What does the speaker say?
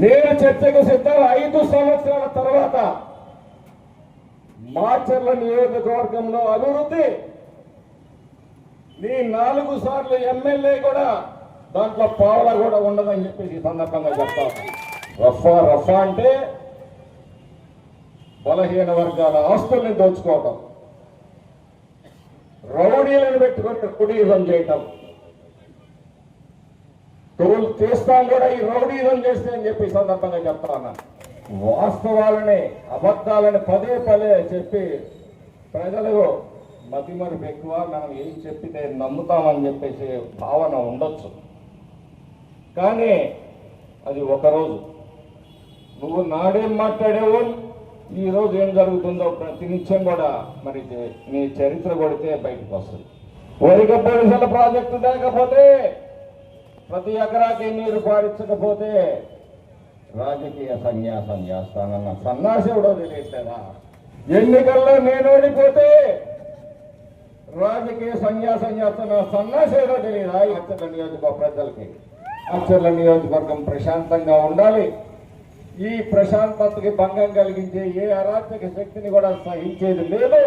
నేను చర్చకు సిద్ధం. 5 సంవత్సరాల తర్వాత మాచర్ల నియోజకవర్గంలో అభివృద్ధి, నీ 4 సార్లు ఎమ్మెల్యే కూడా దాంట్లో పావలా కూడా ఉండదని చెప్పేసి ఈ సందర్భంగా చెప్తాను. రఫా అంటే బలహీన వర్గాల ఆస్తుల్ని దోచుకోవటం, రౌడీలను పెట్టుకుని రౌడీజం చేయటం, తోలు తీస్తాం కూడా ఈ రౌడీజం చేస్తే అని చెప్పి సందర్భంగా చెప్తా ఉన్నా. వాస్తవాలని అబద్ధాలని పదే చెప్పి ప్రజలు మతిమరుపు ఎక్కువ, మనం ఏం చెప్పితే నమ్ముతామని చెప్పేసి భావన ఉండొచ్చు. కానీ అది ఒకరోజు. నువ్వు నాడేం మాట్లాడేవో ఈరోజు ఏం జరుగుతుందో ప్రతినిత్యం కూడా మరి నీ చరిత్ర కొడితే బయటకు వస్తుంది. వరిగబ్బడిసల ప్రాజెక్టు లేకపోతే, ప్రతి ఎకరాకి నీరు పారించకపోతే రాజకీయ సన్యాసం చేస్తానన్న సన్నాసి ఎవడో తెలియట్లేదా? ఎన్నికల్లో నేను ఓడిపోతే రాజకీయ సన్యాసం చేస్తున్న సన్నాసి ఎవడో తెలియదా? మాచర్ల నియోజకవర్గ ప్రజలకి మాచర్ల నియోజకవర్గం ప్రశాంతంగా ఉండాలి. ఈ ప్రశాంతతకి భంగం కలిగించే ఏ అరాచక శక్తిని కూడా సహించేది లేదు.